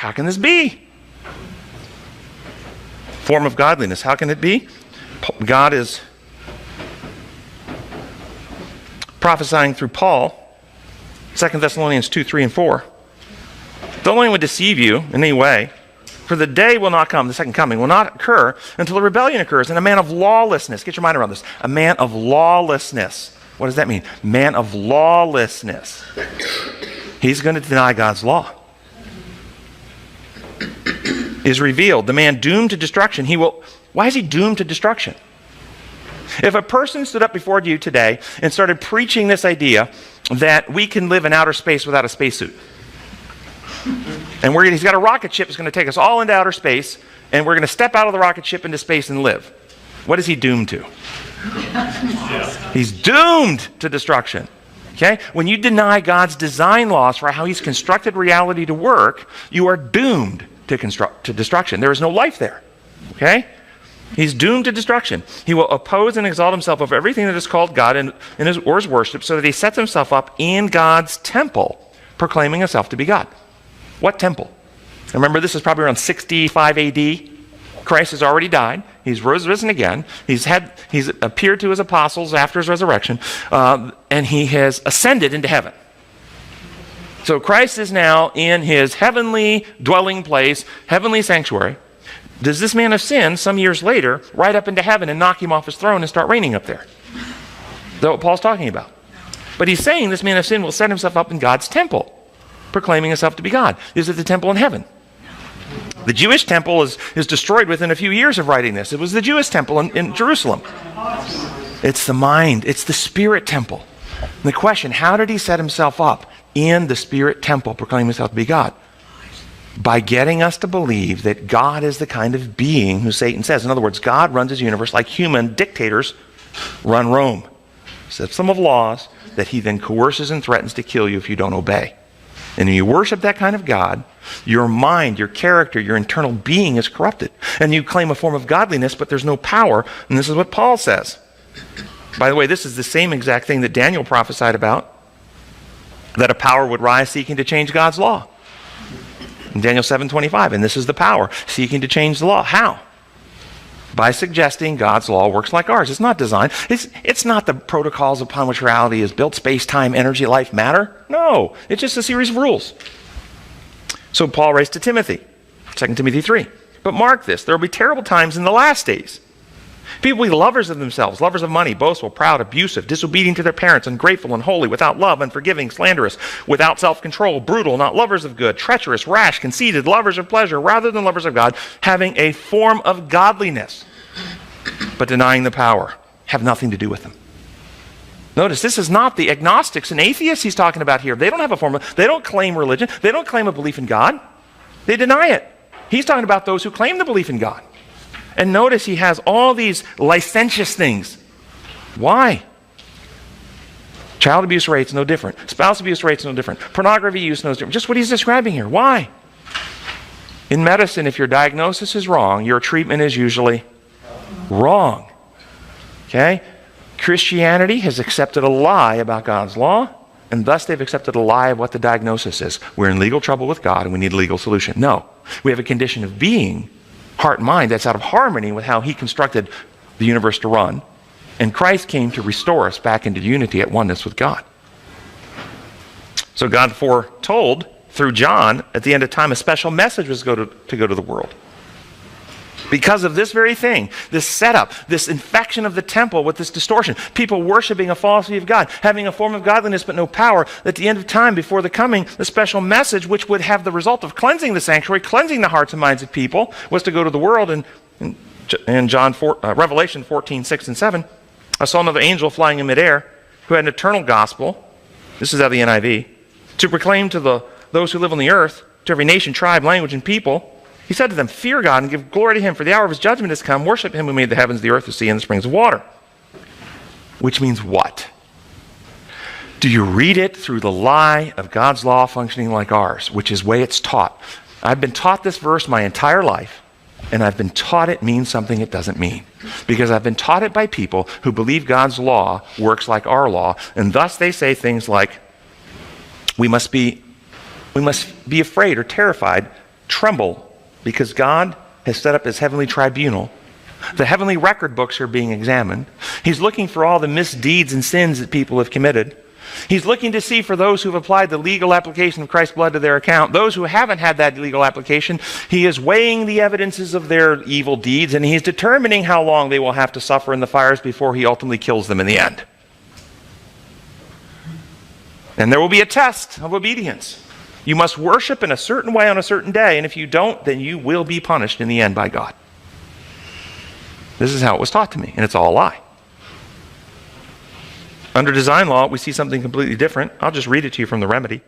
How can this be? Form of godliness. How can it be? God is prophesying through Paul, 2 Thessalonians 2, 3, and 4. Don't let anyone deceive you in any way, for the day will not come, the second coming will not occur until a rebellion occurs and a man of lawlessness. Get your mind around this. A man of lawlessness. What does that mean? Man of lawlessness. He's going to deny God's law. Is revealed. The man doomed to destruction. Why is he doomed to destruction? If a person stood up before you today and started preaching this idea that we can live in outer space without a spacesuit, and he's got a rocket ship that's going to take us all into outer space, and we're going to step out of the rocket ship into space and live, what is he doomed to? He's doomed to destruction. Okay? When you deny God's design laws for how he's constructed reality to work, you are doomed to destruction. There is no life there. Okay? He's doomed to destruction. He will oppose and exalt himself over everything that is called God or his worship, so that he sets himself up in God's temple, proclaiming himself to be God. What temple? Remember, this is probably around 65 AD. Christ has already died. He's risen again. He's appeared to his apostles after his resurrection, and he has ascended into heaven. So Christ is now in his heavenly dwelling place, heavenly sanctuary. Does this man of sin, some years later, ride up into heaven and knock him off his throne and start reigning up there? That's what Paul's talking about. But he's saying this man of sin will set himself up in God's temple, proclaiming himself to be God. Is it the temple in heaven? The Jewish temple is destroyed within a few years of writing this. It was the Jewish temple in Jerusalem. It's the mind. It's the spirit temple. And the question, how did he set himself up in the spirit temple, proclaiming himself to be God? By getting us to believe that God is the kind of being who Satan says. In other words, God runs his universe like human dictators run Rome. Sets them of laws that he then coerces and threatens to kill you if you don't obey. And when you worship that kind of God, your mind, your character, your internal being is corrupted. And you claim a form of godliness, but there's no power. And this is what Paul says. By the way, this is the same exact thing that Daniel prophesied about, that a power would rise seeking to change God's law. In Daniel 7:25, and this is the power, seeking to change the law. How? By suggesting God's law works like ours. It's not designed. It's not the protocols upon which reality is built, space, time, energy, life, matter. No, it's just a series of rules. So Paul writes to Timothy, 2 Timothy 3. But mark this, there will be terrible times in the last days. People will be lovers of themselves, lovers of money, boastful, proud, abusive, disobedient to their parents, ungrateful, unholy, without love, unforgiving, slanderous, without self-control, brutal, not lovers of good, treacherous, rash, conceited, lovers of pleasure rather than lovers of God, having a form of godliness, but denying the power, have nothing to do with them. Notice, this is not the agnostics and atheists he's talking about here. They don't have a form they don't claim religion. They don't claim a belief in God. They deny it. He's talking about those who claim the belief in God. And notice he has all these licentious things. Why? Child abuse rates no different. Spouse abuse rates no different. Pornography use no different. Just what he's describing here. Why? In medicine, if your diagnosis is wrong, your treatment is usually wrong. Okay? Christianity has accepted a lie about God's law, and thus they've accepted a lie of what the diagnosis is. We're in legal trouble with God and we need a legal solution. No. We have a condition of being, heart and mind, that's out of harmony with how he constructed the universe to run. And Christ came to restore us back into unity at oneness with God. So God foretold through John at the end of time a special message was to go to the world. Because of this very thing, this setup, this infection of the temple with this distortion, people worshiping a falsity of God, having a form of godliness but no power, at the end of time, before the coming, the special message which would have the result of cleansing the sanctuary, cleansing the hearts and minds of people, was to go to the world. And in Revelation 14, 6 and 7, I saw another angel flying in midair who had an eternal gospel, this is out of the NIV, to proclaim to those who live on the earth, to every nation, tribe, language, and people. He said to them, fear God and give glory to him, for the hour of his judgment has come. Worship him who made the heavens, the earth, the sea, and the springs of water. Which means what? Do you read it through the lie of God's law functioning like ours, which is the way it's taught? I've been taught this verse my entire life, and I've been taught it means something it doesn't mean. Because I've been taught it by people who believe God's law works like our law, and thus they say things like, we must be afraid or terrified tremble because God has set up his heavenly tribunal. The heavenly record books are being examined. He's looking for all the misdeeds and sins that people have committed. He's looking to see for those who have applied the legal application of Christ's blood to their account. Those who haven't had that legal application, he is weighing the evidences of their evil deeds, and he's determining how long they will have to suffer in the fires before he ultimately kills them in the end. And there will be a test of obedience. You must worship in a certain way on a certain day, and if you don't, then you will be punished in the end by God. This is how it was taught to me, and it's all a lie. Under design law, we see something completely different. I'll just read it to you from the remedy.